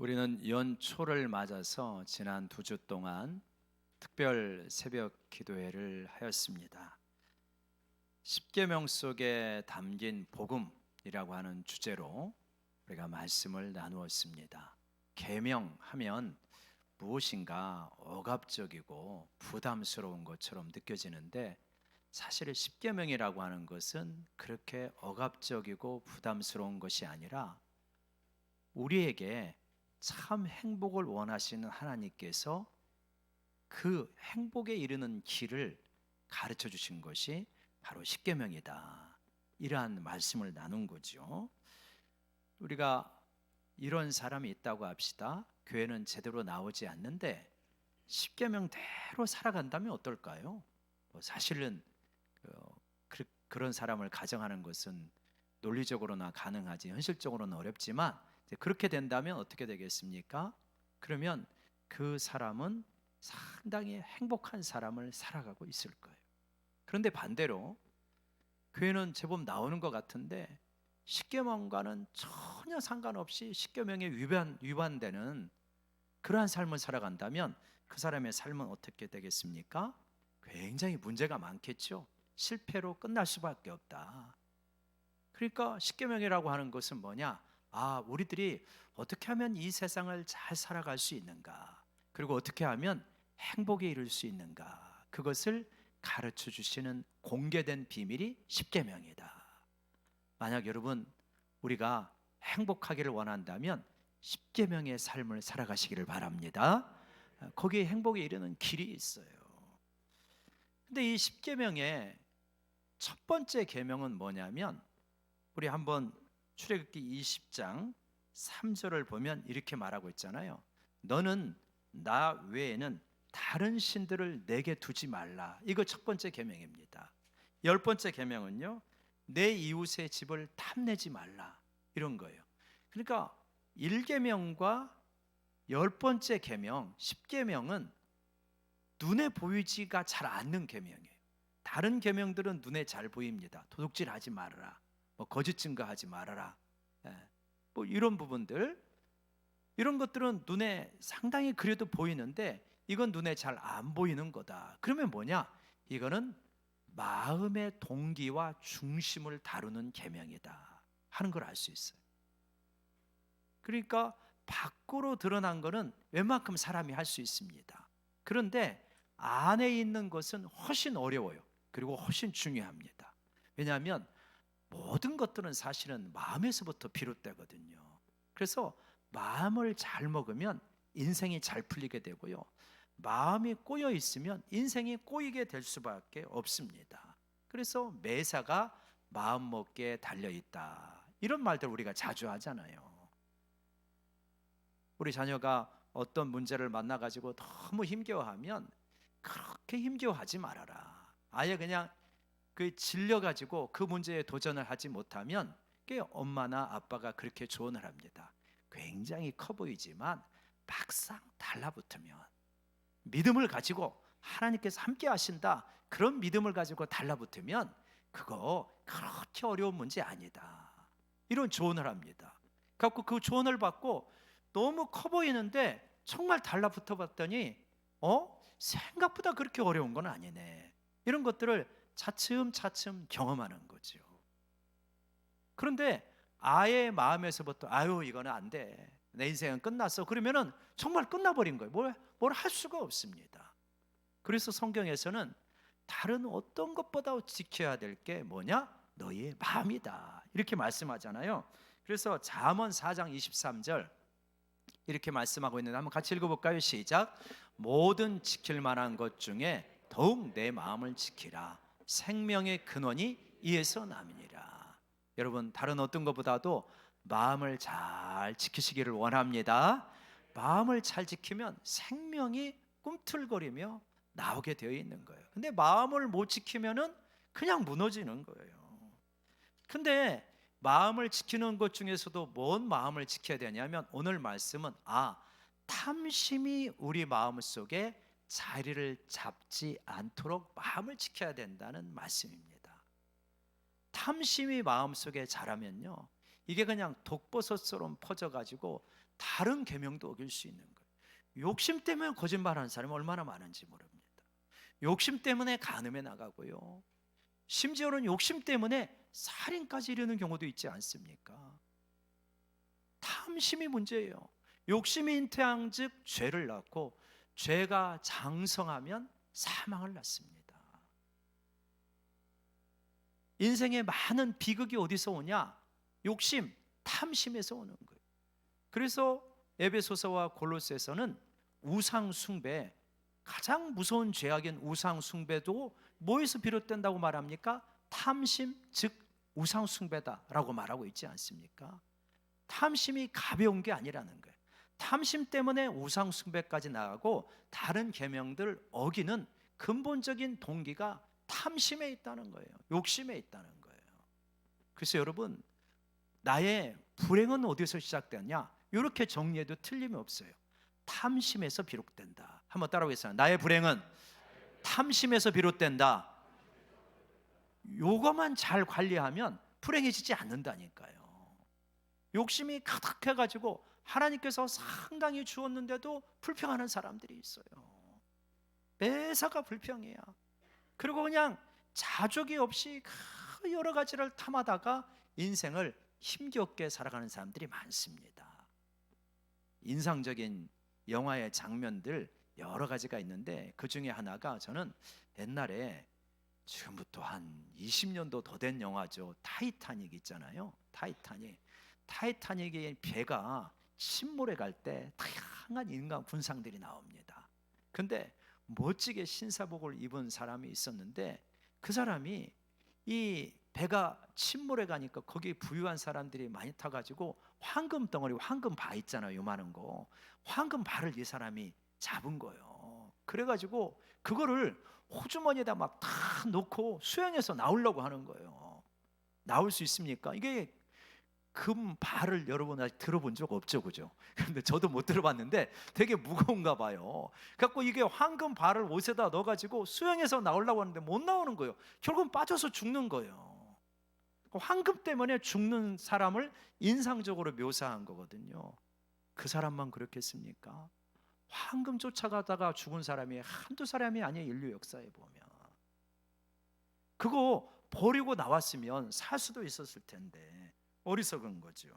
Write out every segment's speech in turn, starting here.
우리는 연초를 맞아서 지난 2주 동안 특별 새벽 기도회를 하였습니다. 십계명 속에 담긴 복음이라고 하는 주제로 우리가 말씀을 나누었습니다. 계명하면 무엇인가 억압적이고 부담스러운 것처럼 느껴지는데 사실 십계명이라고 하는 것은 그렇게 억압적이고 부담스러운 것이 아니라 우리에게 참 행복을 원하시는 하나님께서 그 행복에 이르는 길을 가르쳐 주신 것이 바로 십계명이다. 이러한 말씀을 나눈 거죠. 우리가 이런 사람이 있다고 합시다. 교회는 제대로 나오지 않는데 십계명대로 살아간다면 어떨까요? 사실은 그런 사람을 가정하는 것은 논리적으로나 가능하지 현실적으로는 어렵지만 그렇게 된다면 어떻게 되겠습니까? 그러면 그 사람은 상당히 행복한 사람을 살아가고 있을 거예요. 그런데 반대로 교회는 제법 나오는 것 같은데 십계명과는 전혀 상관없이 십계명에 위반되는 그러한 삶을 살아간다면 그 사람의 삶은 어떻게 되겠습니까? 굉장히 문제가 많겠죠. 실패로 끝날 수밖에 없다. 그러니까 십계명이라고 하는 것은 뭐냐? 우리들이 어떻게 하면 이 세상을 잘 살아갈 수 있는가? 그리고 어떻게 하면 행복에 이를 수 있는가? 그것을 가르쳐 주시는 공개된 비밀이 십계명이다. 만약 여러분 우리가 행복하기를 원한다면 십계명의 삶을 살아가시기를 바랍니다. 거기에 행복에 이르는 길이 있어요. 근데 이 십계명의 첫 번째 계명은 뭐냐면 우리 한번 출애굽기 20장 3절을 보면 이렇게 말하고 있잖아요. 너는 나 외에는 다른 신들을 내게 두지 말라. 이거 첫 번째 계명입니다. 열 번째 계명은요. 내 이웃의 집을 탐내지 말라. 이런 거예요. 그러니까 1계명과 열 번째 계명, 10계명은 눈에 보이지가 잘 않는 계명이에요. 다른 계명들은 눈에 잘 보입니다. 도둑질하지 말아라. 거짓 증거하지 말아라. 이런 부분들, 이런 것들은 눈에 상당히 그래도 보이는데 이건 눈에 잘 안 보이는 거다. 그러면 뭐냐? 이거는 마음의 동기와 중심을 다루는 계명이다 하는 걸 알 수 있어요. 그러니까 밖으로 드러난 거는 웬만큼 사람이 할 수 있습니다. 그런데 안에 있는 것은 훨씬 어려워요. 그리고 훨씬 중요합니다. 왜냐하면 모든 것들은 사실은 마음에서부터 비롯되거든요. 그래서 마음을 잘 먹으면 인생이 잘 풀리게 되고요. 마음이 꼬여 있으면 인생이 꼬이게 될 수밖에 없습니다. 그래서 매사가 마음 먹기에 달려 있다. 이런 말들 우리가 자주 하잖아요. 우리 자녀가 어떤 문제를 만나 가지고 너무 힘겨워하면 그렇게 힘겨워하지 말아라. 아예 그냥 질려 가지고 그 문제에 도전을 하지 못하면 엄마나 아빠가 그렇게 조언을 합니다. 굉장히 커 보이지만 막상 달라붙으면 믿음을 가지고 하나님께서 함께 하신다. 그런 믿음을 가지고 달라붙으면 그거 그렇게 어려운 문제 아니다. 이런 조언을 합니다. 갖고 그 조언을 받고 너무 커 보이는데 정말 달라붙어 봤더니 생각보다 그렇게 어려운 건 아니네. 이런 것들을 차츰차츰 경험하는 거죠. 그런데 아예 마음에서부터 이거는 안 돼. 내 인생은 끝났어. 그러면은 정말 끝나버린 거예요. 뭘 할 수가 없습니다. 그래서 성경에서는 다른 어떤 것보다 지켜야 될 게 뭐냐? 너희의 마음이다. 이렇게 말씀하잖아요. 그래서 잠언 4장 23절 이렇게 말씀하고 있는데 한번 같이 읽어볼까요? 시작. 모든 지킬 만한 것 중에 더욱 내 마음을 지키라. 생명의 근원이 이에서 남이니라. 여러분 다른 어떤 것보다도 마음을 잘 지키시기를 원합니다. 마음을 잘 지키면 생명이 꿈틀거리며 나오게 되어 있는 거예요. 근데 마음을 못 지키면은 그냥 무너지는 거예요. 근데 마음을 지키는 것 중에서도 뭔 마음을 지켜야 되냐면 오늘 말씀은 탐심이 우리 마음속에 자리를 잡지 않도록 마음을 지켜야 된다는 말씀입니다. 탐심이 마음속에 자라면요, 이게 그냥 독버섯처럼 퍼져가지고 다른 계명도 어길 수 있는 거예요. 욕심 때문에 거짓말하는 사람이 얼마나 많은지 모릅니다. 욕심 때문에 간음해 나가고요, 심지어는 욕심 때문에 살인까지 이르는 경우도 있지 않습니까? 탐심이 문제예요. 욕심이 잉태한즉 죄를 낳고, 죄가 장성하면 사망을 낳습니다. 인생의 많은 비극이 어디서 오냐? 욕심, 탐심에서 오는 거예요. 그래서 에베소서와 골로새서는 우상 숭배, 가장 무서운 죄악인 우상 숭배도 뭐에서 비롯된다고 말합니까? 탐심, 즉 우상 숭배다라고 말하고 있지 않습니까? 탐심이 가벼운 게 아니라는 거예요. 탐심 때문에 우상 숭배까지 나가고 다른 계명들 어기는 근본적인 동기가 탐심에 있다는 거예요. 욕심에 있다는 거예요. 그래서 여러분, 나의 불행은 어디서 시작되냐? 이렇게 정리해도 틀림이 없어요. 탐심에서 비롯된다. 한번 따라오겠습니다. 나의 불행은 탐심에서 비롯된다. 요거만 잘 관리하면 불행해지지 않는다니까요. 욕심이 가득해가지고 하나님께서 상당히 주었는데도 불평하는 사람들이 있어요. 매사가 불평이야. 그리고 그냥 자족이 없이 여러 가지를 탐하다가 인생을 힘겹게 살아가는 사람들이 많습니다. 인상적인 영화의 장면들 여러 가지가 있는데, 그 중에 하나가, 저는 옛날에, 지금부터 한 20년도 더 된 영화죠, 타이타닉 있잖아요. 타이타닉의 배가 침몰해 갈 때 다양한 인간 군상들이 나옵니다. 근데 멋지게 신사복을 입은 사람이 있었는데, 그 사람이 이 배가 침몰해 가니까 거기 부유한 사람들이 많이 타가지고 황금 덩어리, 황금 바 있잖아요, 요만한 거, 황금 바를 이 사람이 잡은 거예요. 그래가지고 그거를 호주머니에다 막 다 놓고 수영해서 나오려고 하는 거예요. 나올 수 있습니까? 이게 금 발을 여러분 아직 들어본 적 없죠, 그죠? 근데 저도 못 들어봤는데 되게 무거운가 봐요. 그래갖고 이게 황금 발을 옷에다 넣어가지고 수영해서 나오려고 하는데 못 나오는 거예요. 결국은 빠져서 죽는 거예요. 황금 때문에 죽는 사람을 인상적으로 묘사한 거거든요. 그 사람만 그렇겠습니까? 황금 쫓아가다가 죽은 사람이 한두 사람이 아니에요. 인류 역사에 보면. 그거 버리고 나왔으면 살 수도 있었을 텐데 어리석은 거죠.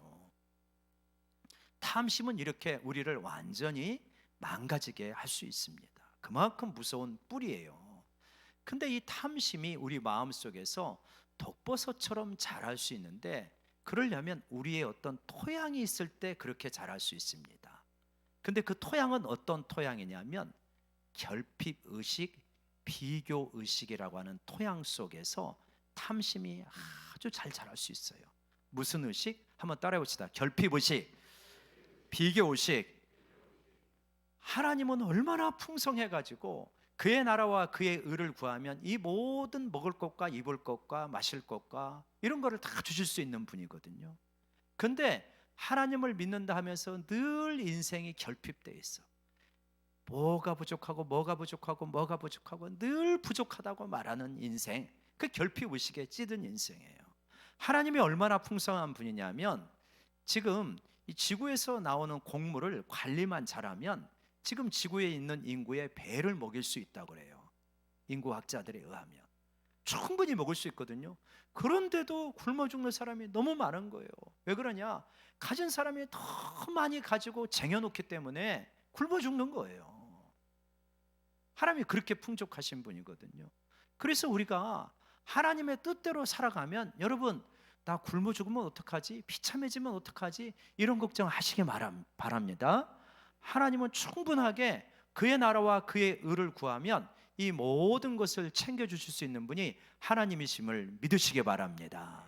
탐심은 이렇게 우리를 완전히 망가지게 할 수 있습니다. 그만큼 무서운 뿌리예요. 근데 이 탐심이 우리 마음속에서 독버섯처럼 자랄 수 있는데, 그러려면 우리의 어떤 토양이 있을 때 그렇게 자랄 수 있습니다. 근데 그 토양은 어떤 토양이냐면 결핍의식, 비교의식이라고 하는 토양 속에서 탐심이 아주 잘 자랄 수 있어요. 무슨 의식? 한번 따라해 봅시다. 결핍의식, 비교의식. 하나님은 얼마나 풍성해가지고 그의 나라와 그의 의를 구하면 이 모든 먹을 것과 입을 것과 마실 것과 이런 거를 다 주실 수 있는 분이거든요. 근데 하나님을 믿는다 하면서 늘 인생이 결핍되어 있어. 뭐가 부족하고 늘 부족하다고 말하는 인생, 그 결핍의식에 찌든 인생이에요. 하나님이 얼마나 풍성한 분이냐면, 지금 이 지구에서 나오는 곡물을 관리만 잘하면 지금 지구에 있는 인구의 배를 먹일 수 있다고 그래요. 인구학자들에 의하면 충분히 먹을 수 있거든요. 그런데도 굶어 죽는 사람이 너무 많은 거예요. 왜 그러냐? 가진 사람이 더 많이 가지고 쟁여놓기 때문에 굶어 죽는 거예요. 하나님이 그렇게 풍족하신 분이거든요. 그래서 우리가 하나님의 뜻대로 살아가면, 여러분, 나 굶어 죽으면 어떡하지? 비참해지면 어떡하지? 이런 걱정 하시기 바랍니다. 하나님은 충분하게 그의 나라와 그의 의를 구하면 이 모든 것을 챙겨주실 수 있는 분이 하나님이심을 믿으시기 바랍니다.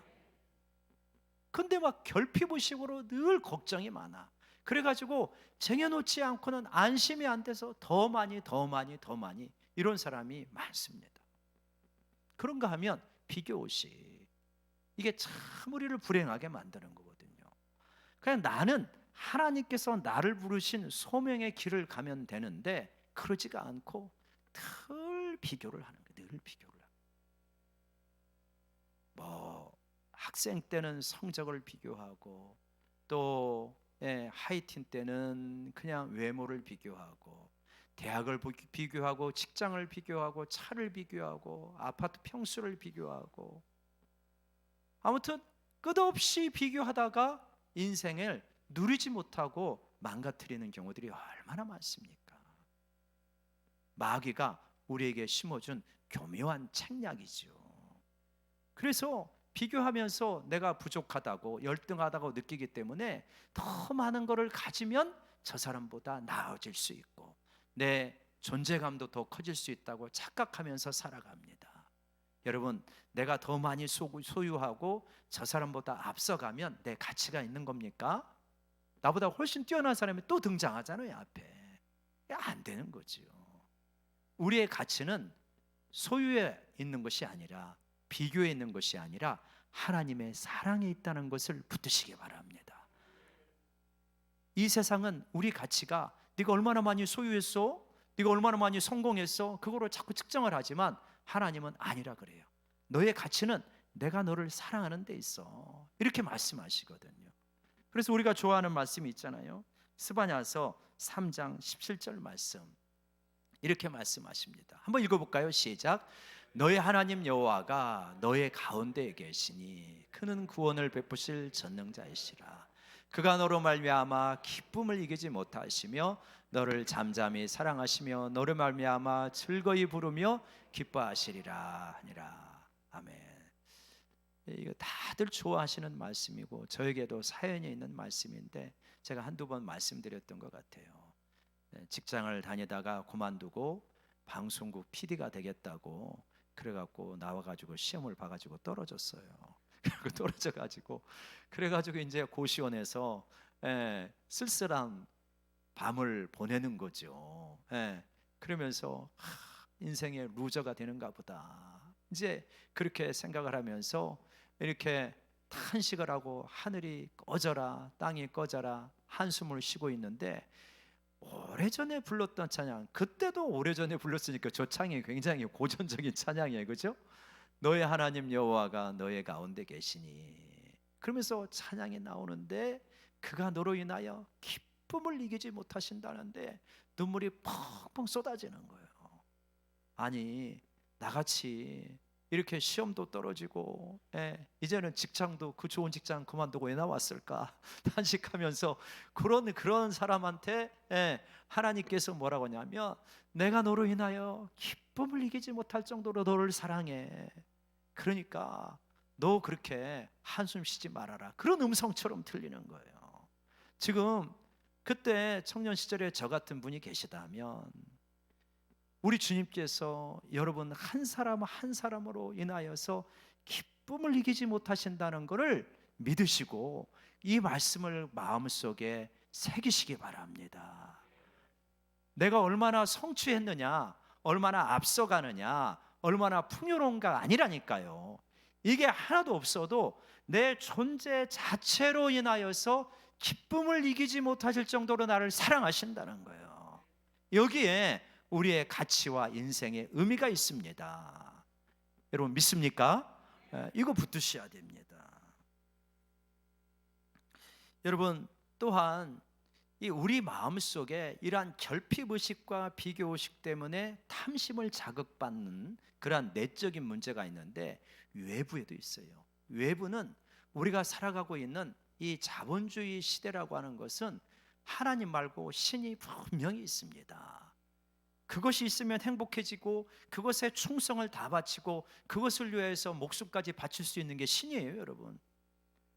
근데 막 결핍의식으로 늘 걱정이 많아. 그래가지고 쟁여놓지 않고는 안심이 안 돼서 더 많이 이런 사람이 많습니다. 그런가 하면 비교의식, 이게 참 우리를 불행하게 만드는 거거든요. 그냥 나는 하나님께서 나를 부르신 소명의 길을 가면 되는데 그러지가 않고 늘 비교를 하는 거예요. 늘 비교를. 뭐 학생 때는 성적을 비교하고 또 하이틴 때는 그냥 외모를 비교하고 대학을 비교하고 직장을 비교하고 차를 비교하고 아파트 평수를 비교하고 아무튼 끝없이 비교하다가 인생을 누리지 못하고 망가뜨리는 경우들이 얼마나 많습니까? 마귀가 우리에게 심어준 교묘한 책략이죠. 그래서 비교하면서 내가 부족하다고 열등하다고 느끼기 때문에 더 많은 것을 가지면 저 사람보다 나아질 수 있고 내 존재감도 더 커질 수 있다고 착각하면서 살아갑니다. 여러분, 내가 더 많이 소유하고 저 사람보다 앞서가면 내 가치가 있는 겁니까? 나보다 훨씬 뛰어난 사람이 또 등장하잖아요, 앞에. 안 되는 거죠. 우리의 가치는 소유에 있는 것이 아니라 비교에 있는 것이 아니라 하나님의 사랑에 있다는 것을 붙드시기 바랍니다. 이 세상은 우리 가치가 네가 얼마나 많이 소유했어? 네가 얼마나 많이 성공했어? 그거로 자꾸 측정을 하지만 하나님은 아니라 그래요. 너의 가치는 내가 너를 사랑하는 데 있어. 이렇게 말씀하시거든요. 그래서 우리가 좋아하는 말씀이 있잖아요. 스바냐서 3장 17절 말씀. 이렇게 말씀하십니다. 한번 읽어볼까요? 시작. 너의 하나님 여호와가 너의 가운데에 계시니 그는 구원을 베푸실 전능자이시라. 그가 너로 말미암아 기쁨을 이기지 못하시며 너를 잠잠히 사랑하시며 너를 말미암아 즐거이 부르며 기뻐하시리라 하니라. 아멘. 이거 다들 좋아하시는 말씀이고 저에게도 사연이 있는 말씀인데 제가 한두 번 말씀드렸던 것 같아요. 직장을 다니다가 그만두고 방송국 PD가 되겠다고 그래갖고 나와가지고 시험을 봐가지고 떨어졌어요. 그리고 떨어져가지고 그래가지고 이제 고시원에서 쓸쓸한 밤을 보내는 거죠. 그러면서 인생의 루저가 되는가 보다. 이제 그렇게 생각을 하면서 이렇게 탄식을 하고 하늘이 꺼져라 땅이 꺼져라 한숨을 쉬고 있는데 오래전에 불렀던 찬양, 그때도 오래전에 불렀으니까 저 찬양이 굉장히 고전적인 찬양이에요. 그죠? 너의 하나님 여호와가 너의 가운데 계시니 그러면서 찬양이 나오는데 그가 너로 인하여 기쁨을 이기지 못하신다는데 눈물이 펑펑 쏟아지는 거예요. 아니 나같이 이렇게 시험도 떨어지고 이제는 직장도 그 좋은 직장 그만두고 왜 나왔을까 탄식하면서 그런 사람한테 하나님께서 뭐라고 하냐면 내가 너로 인하여 기쁨을 이기지 못할 정도로 너를 사랑해. 그러니까 너 그렇게 한숨 쉬지 말아라. 그런 음성처럼 들리는 거예요. 지금 그때 청년 시절에 저 같은 분이 계시다면 우리 주님께서 여러분 한 사람 한 사람으로 인하여서 기쁨을 이기지 못하신다는 것을 믿으시고 이 말씀을 마음속에 새기시기 바랍니다. 내가 얼마나 성취했느냐, 얼마나 앞서가느냐, 얼마나 풍요로운가 아니라니까요. 이게 하나도 없어도 내 존재 자체로 인하여서 기쁨을 이기지 못하실 정도로 나를 사랑하신다는 거예요. 여기에 우리의 가치와 인생의 의미가 있습니다. 여러분 믿습니까? 이거 붙드셔야 됩니다. 여러분 또한 이 우리 마음속에 이러한 결핍의식과 비교의식 때문에 탐심을 자극받는 그러한 내적인 문제가 있는데 외부에도 있어요. 외부는 우리가 살아가고 있는 이 자본주의 시대라고 하는 것은 하나님 말고 신이 분명히 있습니다. 그것이 있으면 행복해지고 그것에 충성을 다 바치고 그것을 위해서 목숨까지 바칠 수 있는 게 신이에요, 여러분.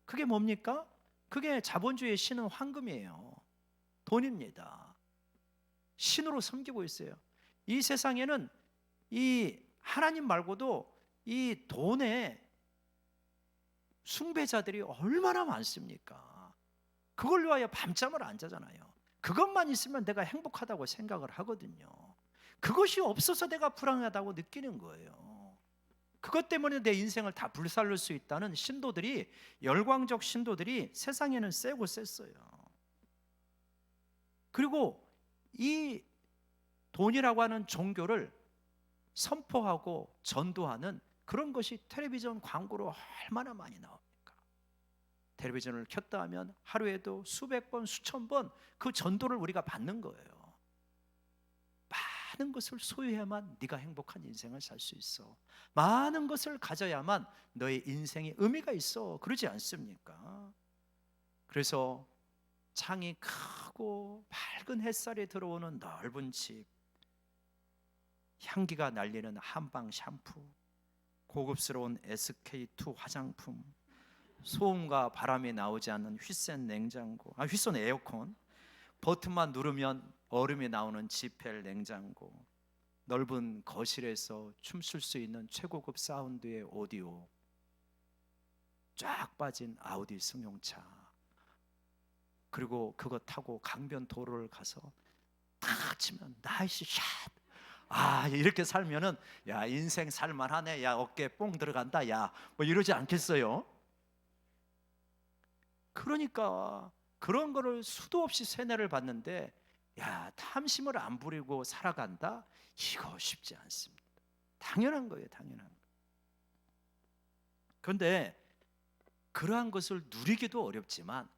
그게 뭡니까? 그게 자본주의의 신은 황금이에요. 돈입니다. 신으로 섬기고 있어요. 이 세상에는 이 하나님 말고도 이 돈의 숭배자들이 얼마나 많습니까? 그걸 위하여 밤잠을 안 자잖아요. 그것만 있으면 내가 행복하다고 생각을 하거든요. 그것이 없어서 내가 불안하다고 느끼는 거예요. 그것 때문에 내 인생을 다 불살릴 수 있다는 신도들이, 열광적 신도들이 세상에는 세고 셌어요. 그리고 이 돈이라고 하는 종교를 선포하고 전도하는 그런 것이 텔레비전 광고로 얼마나 많이 나옵니까? 텔레비전을 켰다 하면 하루에도 수백 번, 수천 번 그 전도를 우리가 받는 거예요. 많은 것을 소유해야만 네가 행복한 인생을 살 수 있어. 많은 것을 가져야만 너의 인생에 의미가 있어. 그러지 않습니까? 그래서 창이 크고 밝은 햇살이 들어오는 넓은 집, 향기가 날리는 한방 샴푸, 고급스러운 SK2 화장품, 소음과 바람이 나오지 않는 휘센 냉장고, 휘센 에어컨, 버튼만 누르면 얼음이 나오는 지펠 냉장고, 넓은 거실에서 춤출 수 있는 최고급 사운드의 오디오, 쫙 빠진 아우디 승용차, 그리고 그거 타고 강변 도로를 가서 탁 치면 나이스 샷. 이렇게 살면은 야, 인생 살만하네. 야, 어깨에 뽕 들어간다. 야, 뭐 이러지 않겠어요? 그러니까 그런 거를 수도 없이 세뇌를 받는데, 야, 탐심을 안 부리고 살아간다? 이거 쉽지 않습니다. 당연한 거예요, 당연한 거. 그런데 그러한 것을 누리기도 어렵지만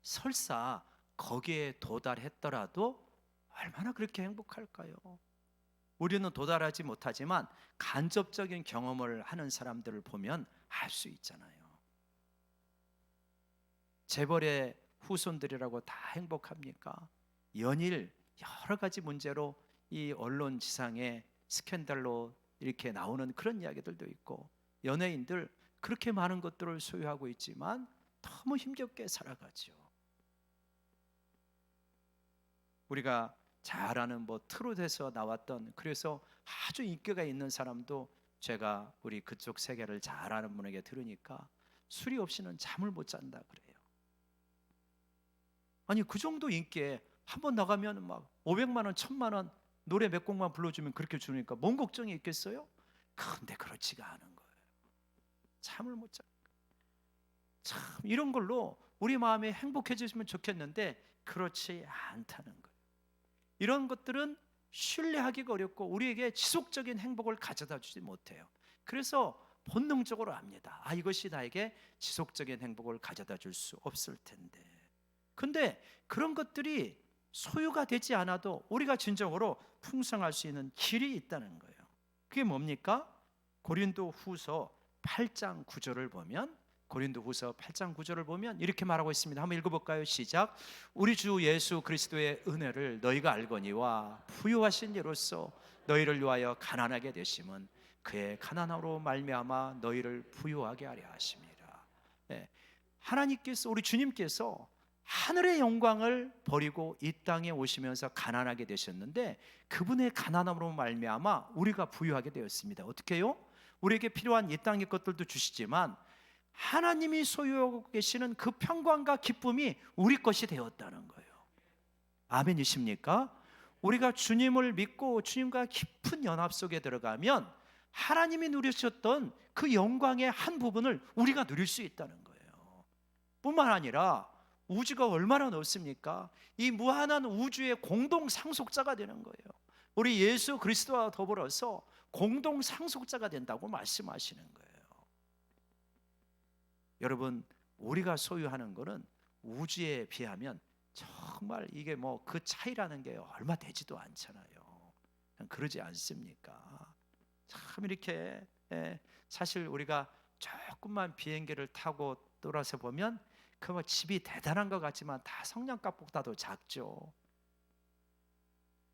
설사 거기에 도달했더라도 얼마나 그렇게 행복할까요? 우리는 도달하지 못하지만 간접적인 경험을 하는 사람들을 보면 알 수 있잖아요. 재벌의 후손들이라고 다 행복합니까? 연일 여러 가지 문제로 이 언론 지상에 스캔들로 이렇게 나오는 그런 이야기들도 있고, 연예인들 그렇게 많은 것들을 소유하고 있지만 너무 힘겹게 살아가죠. 우리가 잘 아는 뭐 트롯에서 나왔던, 그래서 아주 인기가 있는 사람도 제가 우리 그쪽 세계를 잘 아는 분에게 들으니까 술이 없이는 잠을 못 잔다 그래요. 아니, 그 정도 인기에 한 번 나가면 막 500만 원, 1000만 원 노래 몇 곡만 불러주면 그렇게 주니까 뭔 걱정이 있겠어요? 근데 그렇지가 않은 거예요. 잠을 못 자. 참, 이런 걸로 우리 마음이 행복해지면 좋겠는데 그렇지 않다는 거예요. 이런 것들은 신뢰하기가 어렵고 우리에게 지속적인 행복을 가져다 주지 못해요. 그래서 본능적으로 압니다. 이것이 나에게 지속적인 행복을 가져다 줄 수 없을 텐데. 근데 그런 것들이 소유가 되지 않아도 우리가 진정으로 풍성할 수 있는 길이 있다는 거예요. 그게 뭡니까? 고린도 후서 8장 9절을 보면, 고린도 후서 8장 9절을 보면 이렇게 말하고 있습니다. 한번 읽어볼까요? 시작. 우리 주 예수 그리스도의 은혜를 너희가 알거니와 부유하신 이로써 너희를 위하여 가난하게 되심은 그의 가난함으로 말미암아 너희를 부유하게 하려 하심이라. 네. 하나님께서, 우리 주님께서 하늘의 영광을 버리고 이 땅에 오시면서 가난하게 되셨는데 그분의 가난함으로 말미암아 우리가 부유하게 되었습니다. 어떻게 해요? 우리에게 필요한 이 땅의 것들도 주시지만 하나님이 소유하고 계시는 그 평강과 기쁨이 우리 것이 되었다는 거예요. 아멘이십니까? 우리가 주님을 믿고 주님과 깊은 연합 속에 들어가면 하나님이 누리셨던 그 영광의 한 부분을 우리가 누릴 수 있다는 거예요. 뿐만 아니라 우주가 얼마나 넓습니까? 이 무한한 우주의 공동 상속자가 되는 거예요. 우리 예수 그리스도와 더불어서 공동 상속자가 된다고 말씀하시는 거예요. 여러분, 우리가 소유하는 것은 우주에 비하면 정말 이게 뭐 그 차이라는 게 얼마 되지도 않잖아요. 그러지 않습니까? 참 이렇게 사실 우리가 조금만 비행기를 타고 돌아서 보면 그 뭐 집이 대단한 것 같지만 다 성냥갑보다도 작죠.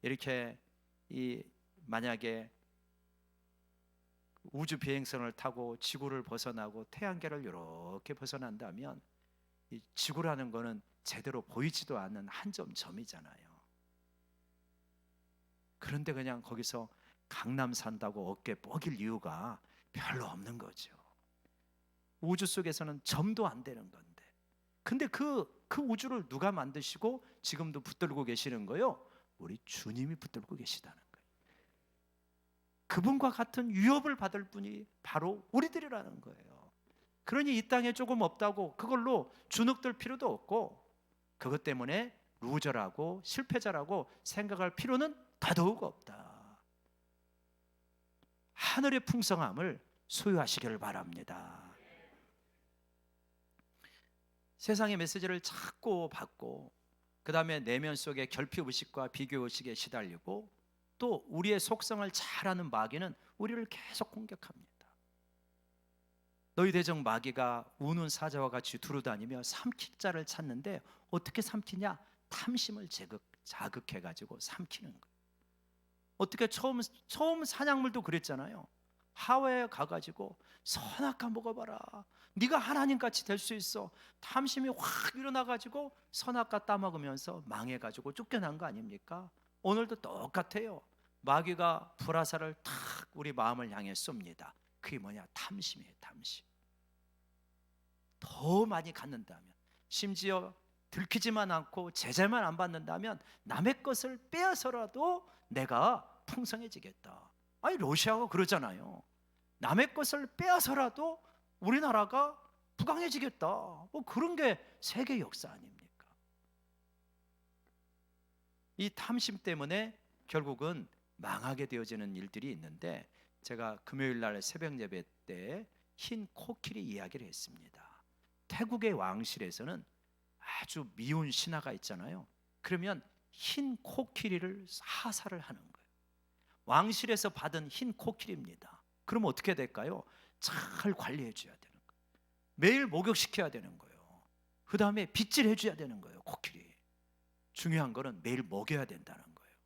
이렇게 만약에 우주 비행선을 타고 지구를 벗어나고 태양계를 이렇게 벗어난다면 이 지구라는 거는 제대로 보이지도 않는 한 점이잖아요. 그런데 그냥 거기서 강남 산다고 어깨 뻐길 이유가 별로 없는 거죠. 우주 속에서는 점도 안 되는 건데. 근데 그 우주를 누가 만드시고 지금도 붙들고 계시는 거요? 우리 주님이 붙들고 계시다는 거예요. 그분과 같은 위협을 받을 분이 바로 우리들이라는 거예요. 그러니 이 땅에 조금 없다고 그걸로 주눅들 필요도 없고, 그것 때문에 루저라고 실패자라고 생각할 필요는 더더욱 없다. 하늘의 풍성함을 소유하시기를 바랍니다. 세상의 메시지를 자꾸 받고, 그 다음에 내면 속에 결핍의식과 비교의식에 시달리고, 또 우리의 속성을 잘 아는 마귀는 우리를 계속 공격합니다. 너희 대적 마귀가 우는 사자와 같이 두루다니며 삼킬 자를 찾는데 어떻게 삼키냐? 탐심을 자극해가지고 삼키는 거예요. 어떻게 처음 사냥물도 그랬잖아요. 하와에 가가지고 선악과 먹어봐라, 네가 하나님같이 될 수 있어. 탐심이 확 일어나가지고 선악과 따먹으면서 망해가지고 쫓겨난 거 아닙니까? 오늘도 똑같아요. 마귀가 불화살을 탁 우리 마음을 향해 쏩니다. 그게 뭐냐? 탐심이에요. 탐심. 더 많이 갖는다면, 심지어 들키지만 않고 제재만 안 받는다면 남의 것을 빼앗아서라도 내가 풍성해지겠다. 아니, 러시아가 그러잖아요. 남의 것을 빼앗아서라도 우리나라가 부강해지겠다. 뭐 그런 게 세계 역사 아닙니까? 이 탐심 때문에 결국은 망하게 되어지는 일들이 있는데, 제가 금요일 날 새벽 예배 때 흰 코끼리 이야기를 했습니다. 태국의 왕실에서는 아주 미운 신하가 있잖아요. 그러면 흰 코끼리를 하사를 하는 거예요. 왕실에서 받은 흰 코끼리입니다. 그럼 어떻게 될까요? 잘 관리해 줘야 되는 거예요. 매일 목욕시켜야 되는 거예요. 그 다음에 빗질해 줘야 되는 거예요. 코끼리. 중요한 거는 매일 먹여야 된다는 거예요.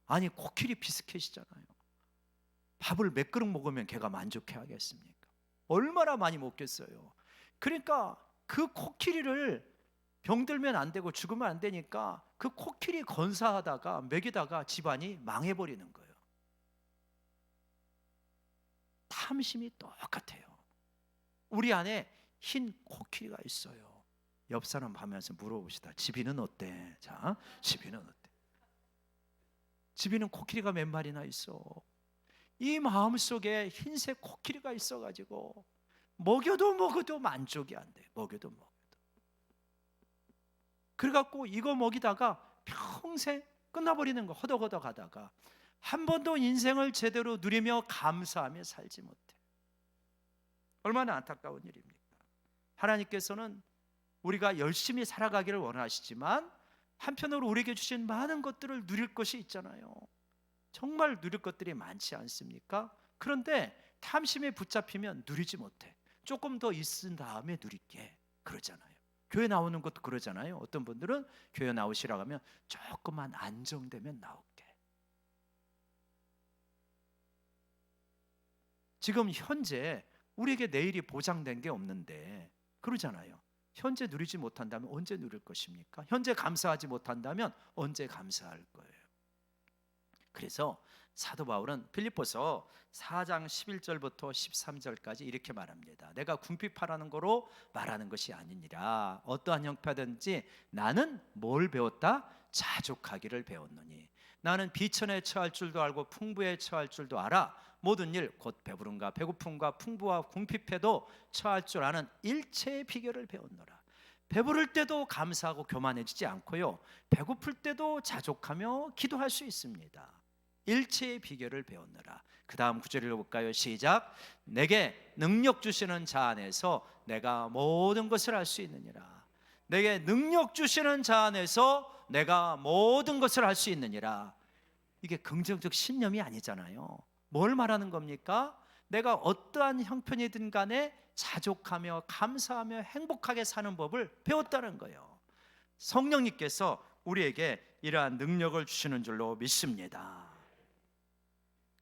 아니, 코끼리 비스켓이잖아요. 밥을 몇 그릇 먹으면 걔가 만족해 하겠습니까? 얼마나 많이 먹겠어요. 그러니까 그 코끼리를 병들면 안 되고 죽으면 안 되니까 그 코끼리 건사하다가 먹이다가 집안이 망해버리는 거예요. 탐심이 똑같아요. 우리 안에 흰 코끼리가 있어요. 옆 사람 보면서 물어봅시다. 지비는 어때? 자, 지비는 어때? 지비는 코끼리가 몇 마리나 있어? 이 마음속에 흰색 코끼리가 있어가지고 먹여도 만족이 안 돼. 먹여도. 그래갖고 이거 먹이다가 평생 끝나버리는 거. 허덕허덕 하다가 한 번도 인생을 제대로 누리며 감사하며 살지 못해. 얼마나 안타까운 일입니까? 하나님께서는 우리가 열심히 살아가기를 원하시지만 한편으로 우리에게 주신 많은 것들을 누릴 것이 있잖아요. 정말 누릴 것들이 많지 않습니까? 그런데 탐심에 붙잡히면 누리지 못해. 조금 더 있은 다음에 누릴게, 그러잖아요. 교회 나오는 것도 그러잖아요. 어떤 분들은 교회 나오시라고 하면 조금만 안정되면 나올게. 지금 현재 우리에게 내일이 보장된 게 없는데 그러잖아요. 현재 누리지 못한다면 언제 누릴 것입니까? 현재 감사하지 못한다면 언제 감사할 거예요? 그래서 사도 바울은 빌립보서 4장 11절부터 13절까지 이렇게 말합니다. 내가 궁핍하라는 거로 말하는 것이 아니니라. 어떠한 형편든지 나는 뭘 배웠다? 자족하기를 배웠노니. 나는 비천에 처할 줄도 알고 풍부에 처할 줄도 알아. 모든 일 곧 배부름과 배고픔과 풍부와 궁핍해도 처할 줄 아는 일체의 비결을 배웠노라. 배부를 때도 감사하고 교만해지지 않고요, 배고플 때도 자족하며 기도할 수 있습니다. 일체의 비결을 배웠노라. 그 다음 구절을 읽어볼까요? 시작. 내게 능력 주시는 자 안에서 내가 모든 것을 할 수 있느니라. 내게 능력 주시는 자 안에서 내가 모든 것을 할 수 있느니라. 이게 긍정적 신념이 아니잖아요. 뭘 말하는 겁니까? 내가 어떠한 형편이든 간에 자족하며 감사하며 행복하게 사는 법을 배웠다는 거예요. 성령님께서 우리에게 이러한 능력을 주시는 줄로 믿습니다.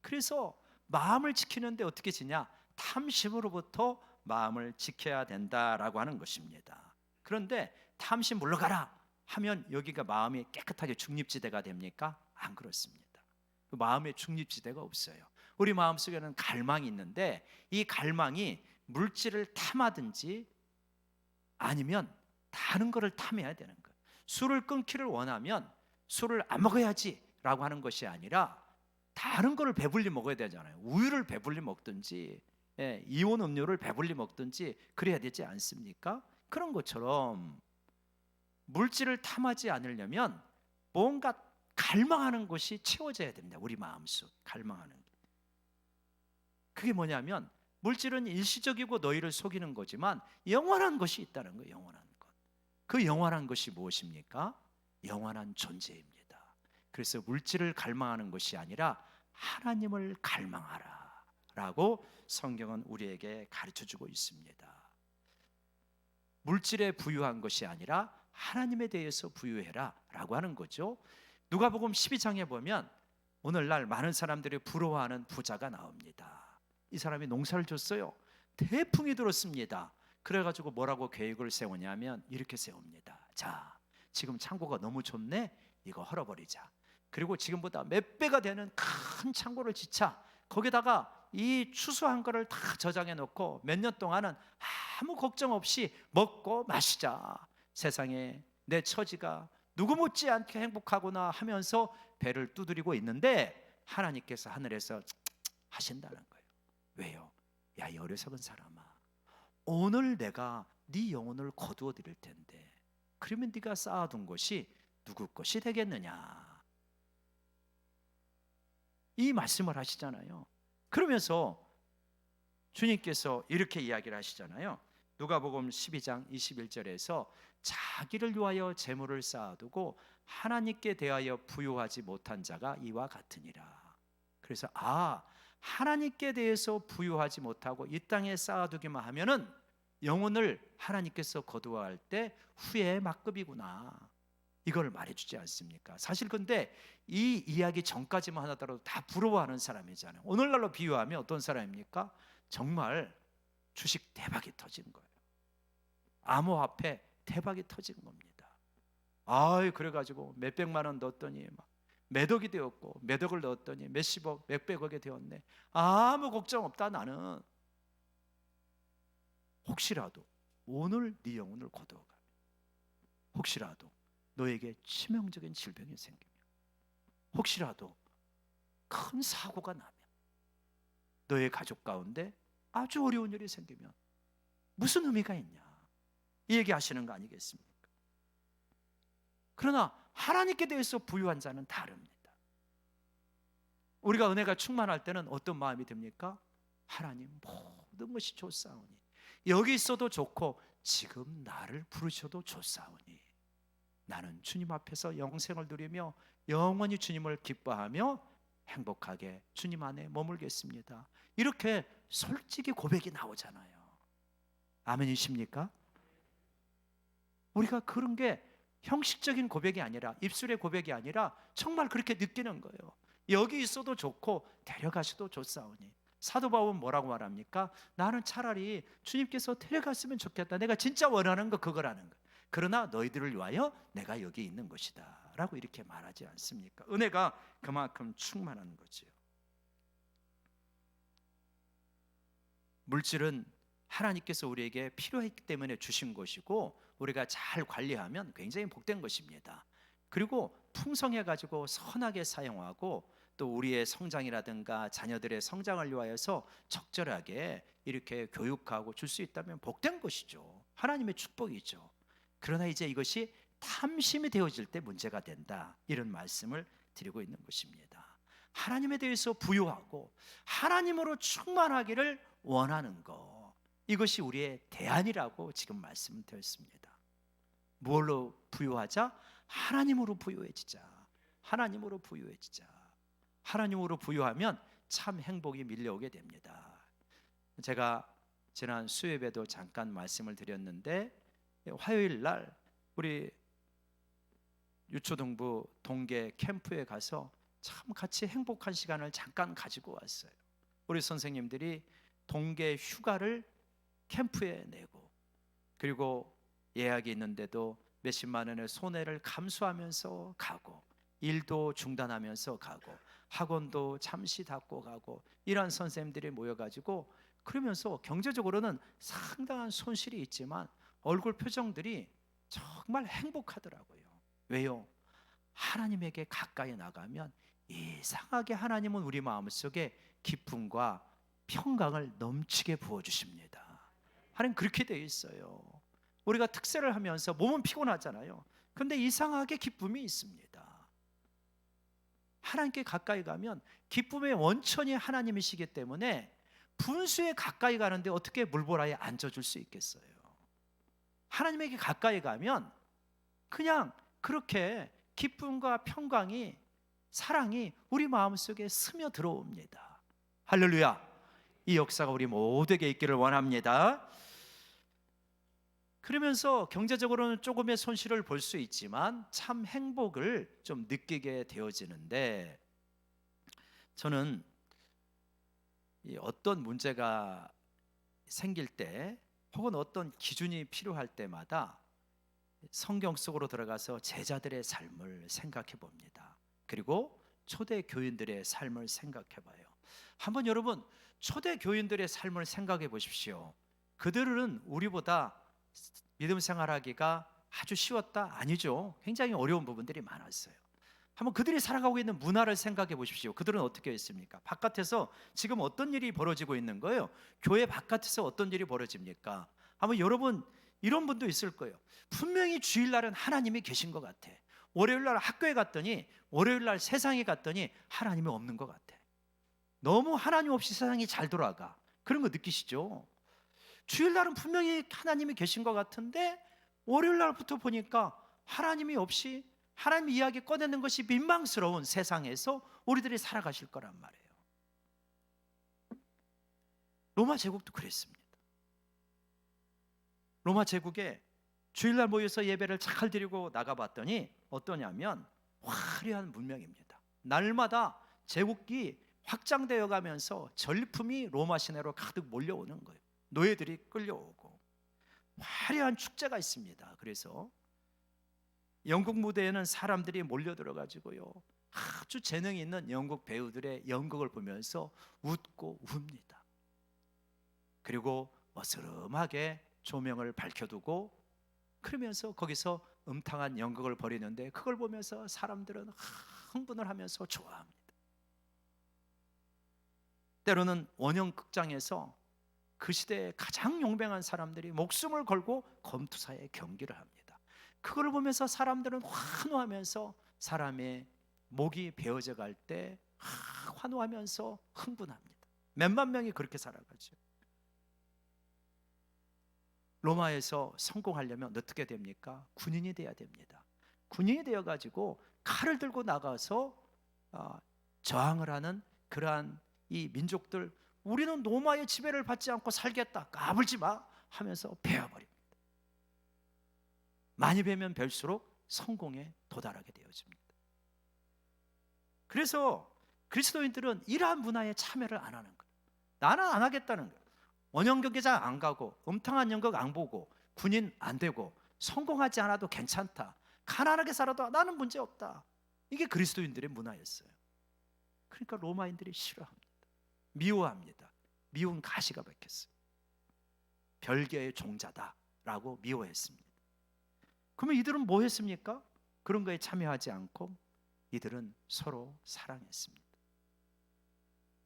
그래서 마음을 지키는데 어떻게 지냐? 탐심으로부터 마음을 지켜야 된다라고 하는 것입니다. 그런데 탐심 물러가라 하면 여기가 마음이 깨끗하게 중립지대가 됩니까? 안 그렇습니다. 그 마음에 중립지대가 없어요. 우리 마음속에는 갈망이 있는데 이 갈망이 물질을 탐하든지 아니면 다른 것을 탐해야 되는 거예요. 술을 끊기를 원하면 술을 안 먹어야지 라고 하는 것이 아니라 다른 거를 배불리 먹어야 되잖아요. 우유를 배불리 먹든지 이온 음료를 배불리 먹든지 그래야 되지 않습니까? 그런 것처럼 물질을 탐하지 않으려면 뭔가 갈망하는 것이 채워져야 됩니다. 우리 마음속 갈망하는 게. 그게 뭐냐면 물질은 일시적이고 너희를 속이는 거지만 영원한 것이 있다는 거예요. 영원한 것. 그 영원한 것이 무엇입니까? 영원한 존재입니다. 그래서 물질을 갈망하는 것이 아니라 하나님을 갈망하라 라고 성경은 우리에게 가르쳐주고 있습니다. 물질에 부유한 것이 아니라 하나님에 대해서 부유해라 라고 하는 거죠. 누가복음 12장에 보면 오늘날 많은 사람들이 부러워하는 부자가 나옵니다. 이 사람이 농사를 줬어요. 태풍이 들었습니다. 그래가지고 뭐라고 계획을 세우냐면 이렇게 세웁니다. 자, 지금 창고가 너무 좁네. 이거 헐어버리자. 그리고 지금보다 몇 배가 되는 큰 창고를 짓자. 거기다가 이 추수한 거를 다 저장해 놓고 몇 년 동안은 아무 걱정 없이 먹고 마시자. 세상에 내 처지가 누구 못지않게 행복하구나 하면서 배를 두드리고 있는데 하나님께서 하늘에서 하신다는 거예요. 왜요? 야, 이 어리석은 사람아, 오늘 내가 네 영혼을 거두어 드릴 텐데 그러면 네가 쌓아둔 것이 누구 것이 되겠느냐, 이 말씀을 하시잖아요. 그러면서 주님께서 이렇게 이야기를 하시잖아요. 누가복음 12장 21절에서 자기를 위하여 재물을 쌓아두고 하나님께 대하여 부유하지 못한 자가 이와 같으니라. 그래서 하나님께 대해서 부유하지 못하고 이 땅에 쌓아두기만 하면은 영혼을 하나님께서 거두어갈 때 후회의 막급이구나, 이걸 말해주지 않습니까? 사실 근데 이 이야기 전까지만 하더라도 다 부러워하는 사람이잖아요. 오늘날로 비유하면 어떤 사람입니까? 정말 주식 대박이 터진 거예요. 암호화폐 대박이 터진 겁니다. 그래가지고 몇백만 원 넣었더니 막 몇억이 되었고, 몇억을 넣었더니 몇십억, 몇백억이 되었네. 아무 걱정 없다 나는. 혹시라도 오늘 네 영혼을 거두어가면, 혹시라도 너에게 치명적인 질병이 생기면, 혹시라도 큰 사고가 나면, 너의 가족 가운데 아주 어려운 일이 생기면 무슨 의미가 있냐, 이 얘기 하시는 거 아니겠습니까? 그러나 하나님께 대해서 부유한 자는 다릅니다. 우리가 은혜가 충만할 때는 어떤 마음이 듭니까? 하나님, 모든 것이 좋사오니, 여기 있어도 좋고 지금 나를 부르셔도 좋사오니 나는 주님 앞에서 영생을 누리며 영원히 주님을 기뻐하며 행복하게 주님 안에 머물겠습니다. 이렇게 솔직히 고백이 나오잖아요. 아멘이십니까? 우리가 그런 게 형식적인 고백이 아니라, 입술의 고백이 아니라 정말 그렇게 느끼는 거예요. 여기 있어도 좋고 데려가셔도 좋사오니. 사도 바울은 뭐라고 말합니까? 나는 차라리 주님께서 데려갔으면 좋겠다. 내가 진짜 원하는 거 그거라는 거. 그러나 너희들을 위하여 내가 여기 있는 것이다 라고 이렇게 말하지 않습니까? 은혜가 그만큼 충만한 거죠. 물질은 하나님께서 우리에게 필요했기 때문에 주신 것이고, 우리가 잘 관리하면 굉장히 복된 것입니다. 그리고 풍성해가지고 선하게 사용하고, 또 우리의 성장이라든가 자녀들의 성장을 위하여서 적절하게 이렇게 교육하고 줄 수 있다면 복된 것이죠. 하나님의 축복이죠. 그러나 이제 이것이 탐심이 되어질 때 문제가 된다, 이런 말씀을 드리고 있는 것입니다. 하나님에 대해서 부유하고 하나님으로 충만하기를 원하는 것, 이것이 우리의 대안이라고 지금 말씀드렸습니다. 뭘로 부유하자? 하나님으로 부유해지자. 하나님으로 부유해지자. 하나님으로 부유하면 참 행복이 밀려오게 됩니다. 제가 지난 수요일에도 잠깐 말씀을 드렸는데, 화요일 날 우리 유초동부 동계 캠프에 가서 참 같이 행복한 시간을 잠깐 가지고 왔어요. 우리 선생님들이 동계 휴가를 캠프에 내고, 그리고 예약이 있는데도 몇십만 원의 손해를 감수하면서 가고, 일도 중단하면서 가고, 학원도 잠시 닫고 가고, 이러한 선생님들이 모여가지고, 그러면서 경제적으로는 상당한 손실이 있지만 얼굴 표정들이 정말 행복하더라고요. 왜요? 하나님에게 가까이 나가면 이상하게 하나님은 우리 마음속에 기쁨과 평강을 넘치게 부어주십니다. 하나님 그렇게 되어 있어요. 우리가 특세를 하면서 몸은 피곤하잖아요. 그런데 이상하게 기쁨이 있습니다. 하나님께 가까이 가면 기쁨의 원천이 하나님이시기 때문에 분수에 가까이 가는데 어떻게 물보라에 앉아줄 수 있겠어요? 하나님에게 가까이 가면 그냥 그렇게 기쁨과 평강이, 사랑이 우리 마음속에 스며들어옵니다. 할렐루야. 이 역사가 우리 모두에게 있기를 원합니다. 그러면서 경제적으로는 조금의 손실을 볼 수 있지만 참 행복을 좀 느끼게 되어지는데, 저는 이 어떤 문제가 생길 때 혹은 어떤 기준이 필요할 때마다 성경 속으로 들어가서 제자들의 삶을 생각해 봅니다. 그리고 초대 교인들의 삶을 생각해 봐요. 한번 여러분 초대 교인들의 삶을 생각해 보십시오. 그들은 우리보다 믿음 생활하기가 아주 쉬웠다? 아니죠. 굉장히 어려운 부분들이 많았어요. 한번 그들이 살아가고 있는 문화를 생각해 보십시오. 그들은 어떻게 했습니까? 바깥에서 지금 어떤 일이 벌어지고 있는 거예요? 교회 바깥에서 어떤 일이 벌어집니까? 한번 여러분 이런 분도 있을 거예요. 분명히 주일날은 하나님이 계신 것 같아. 월요일날 학교에 갔더니, 월요일날 세상에 갔더니 하나님이 없는 것 같아. 너무 하나님 없이 세상이 잘 돌아가. 그런 거 느끼시죠? 주일날은 분명히 하나님이 계신 것 같은데 월요일날부터 보니까 하나님이 없이, 하나님 이야기 꺼내는 것이 민망스러운 세상에서 우리들이 살아가실 거란 말이에요. 로마 제국도 그랬습니다. 로마 제국에 주일날 모여서 예배를 잘 드리고 나가봤더니 어떠냐면 화려한 문명입니다. 날마다 제국이 확장되어 가면서 전리품이 로마 시내로 가득 몰려오는 거예요. 노예들이 끌려오고 화려한 축제가 있습니다. 그래서 연극 무대에는 사람들이 몰려들어 가지고요, 아주 재능이 있는 연극 배우들의 연극을 보면서 웃고 웁니다. 그리고 머스름하게 조명을 밝혀두고 그러면서 거기서 음탕한 연극을 벌이는데 그걸 보면서 사람들은 흥분을 하면서 좋아합니다. 때로는 원형극장에서 그 시대에 가장 용맹한 사람들이 목숨을 걸고 검투사의 경기를 합니다. 그걸 보면서 사람들은 환호하면서, 사람의 목이 베어져 갈 때 환호하면서 흥분합니다. 몇만 명이 그렇게 살아가죠. 로마에서 성공하려면 어떻게 됩니까? 군인이 돼야 됩니다. 군인이 되어가지고 칼을 들고 나가서 저항을 하는 그러한 이 민족들, 우리는 로마의 지배를 받지 않고 살겠다, 까불지 마 하면서 베어버립니다. 많이 베면 별수록 성공에 도달하게 되어집니다. 그래서 그리스도인들은 이러한 문화에 참여를 안 하는 거예요. 나는 안 하겠다는 거예요. 원형 경기장 안 가고, 음탕한 연극 안 보고, 군인 안 되고, 성공하지 않아도 괜찮다, 가난하게 살아도 나는 문제 없다. 이게 그리스도인들의 문화였어요. 그러니까 로마인들이 싫어합니다. 미워합니다. 미운 가시가 박혔어요. 별개의 종자다라고 미워했습니다. 그러면 이들은 뭐 했습니까? 그런 거에 참여하지 않고 이들은 서로 사랑했습니다.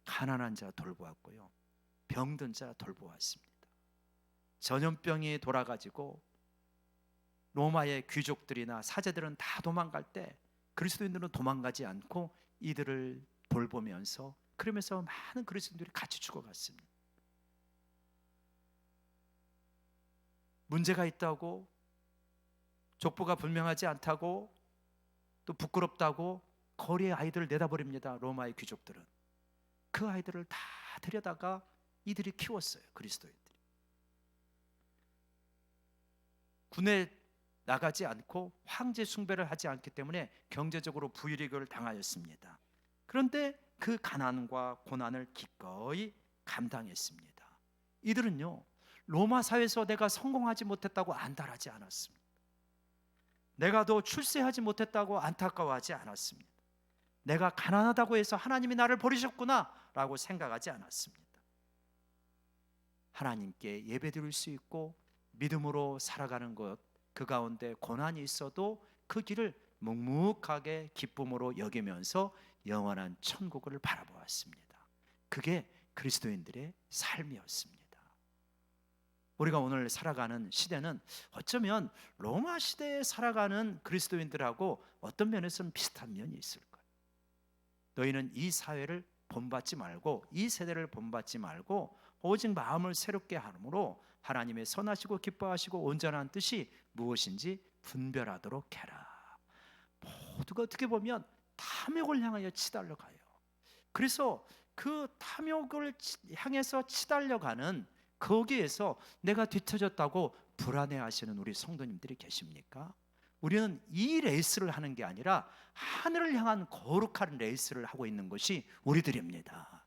가난한 자 돌보았고요, 병든 자 돌보았습니다. 전염병이 돌아가지고 로마의 귀족들이나 사제들은 다 도망갈 때 그리스도인들은 도망가지 않고 이들을 돌보면서, 그러면서 많은 그리스도인들이 같이 죽어갔습니다. 문제가 있다고, 족보가 분명하지 않다고, 또 부끄럽다고 거리에 아이들을 내다버립니다. 로마의 귀족들은 그 아이들을 다 데려다가 이들이 키웠어요. 그리스도인들이 군에 나가지 않고 황제 숭배를 하지 않기 때문에 경제적으로 부유리를 당하였습니다. 그런데 그 가난과 고난을 기꺼이 감당했습니다. 이들은요, 로마 사회에서 내가 성공하지 못했다고 안달하지 않았습니다. 내가 더 출세하지 못했다고 안타까워하지 않았습니다. 내가 가난하다고 해서 하나님이 나를 버리셨구나 라고 생각하지 않았습니다. 하나님께 예배드릴 수 있고 믿음으로 살아가는 것, 그 가운데 고난이 있어도 그 길을 묵묵하게 기쁨으로 여기면서 영원한 천국을 바라보았습니다. 그게 그리스도인들의 삶이었습니다. 우리가 오늘 살아가는 시대는 어쩌면 로마 시대에 살아가는 그리스도인들하고 어떤 면에서는 비슷한 면이 있을 거예요. 너희는 이 사회를 본받지 말고, 이 세대를 본받지 말고 오직 마음을 새롭게 함으로 하나님의 선하시고 기뻐하시고 온전한 뜻이 무엇인지 분별하도록 해라. 모두가 어떻게 보면 탐욕을 향하여 치달려가요. 그래서 그 탐욕을 향해서 치달려가는 거기에서 내가 뒤처졌다고 불안해하시는 우리 성도님들이 계십니까? 우리는 이 레이스를 하는 게 아니라 하늘을 향한 거룩한 레이스를 하고 있는 것이 우리들입니다.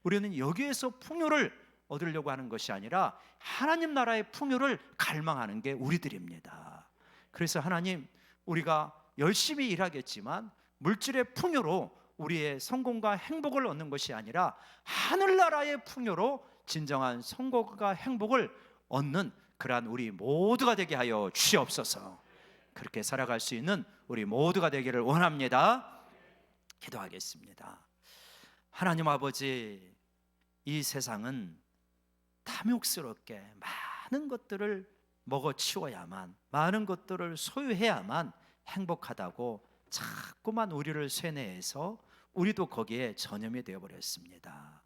우리는 여기에서 풍요를 얻으려고 하는 것이 아니라 하나님 나라의 풍요를 갈망하는 게 우리들입니다. 그래서 하나님, 우리가 열심히 일하겠지만 물질의 풍요로 우리의 성공과 행복을 얻는 것이 아니라 하늘나라의 풍요로 진정한 성공과 행복을 얻는 그러한 우리 모두가 되게 하여 주시옵소서. 그렇게 살아갈 수 있는 우리 모두가 되기를 원합니다. 기도하겠습니다. 하나님 아버지, 이 세상은 탐욕스럽게 많은 것들을 먹어치워야만, 많은 것들을 소유해야만 행복하다고 자꾸만 우리를 쇠뇌해서 우리도 거기에 전염이 되어버렸습니다.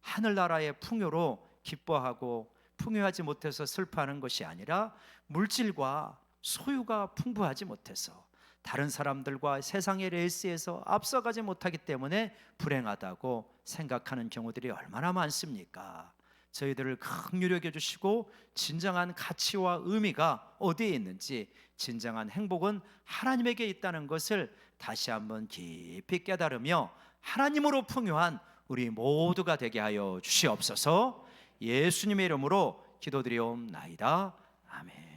하늘나라의 풍요로 기뻐하고 풍요하지 못해서 슬퍼하는 것이 아니라 물질과 소유가 풍부하지 못해서 다른 사람들과 세상의 레이스에서 앞서가지 못하기 때문에 불행하다고 생각하는 경우들이 얼마나 많습니까? 저희들을 긍휼히 여겨주시고 진정한 가치와 의미가 어디에 있는지, 진정한 행복은 하나님에게 있다는 것을 다시 한번 깊이 깨달으며 하나님으로 풍요한 우리 모두가 되게 하여 주시옵소서. 예수님의 이름으로 기도드리옵나이다. 아멘.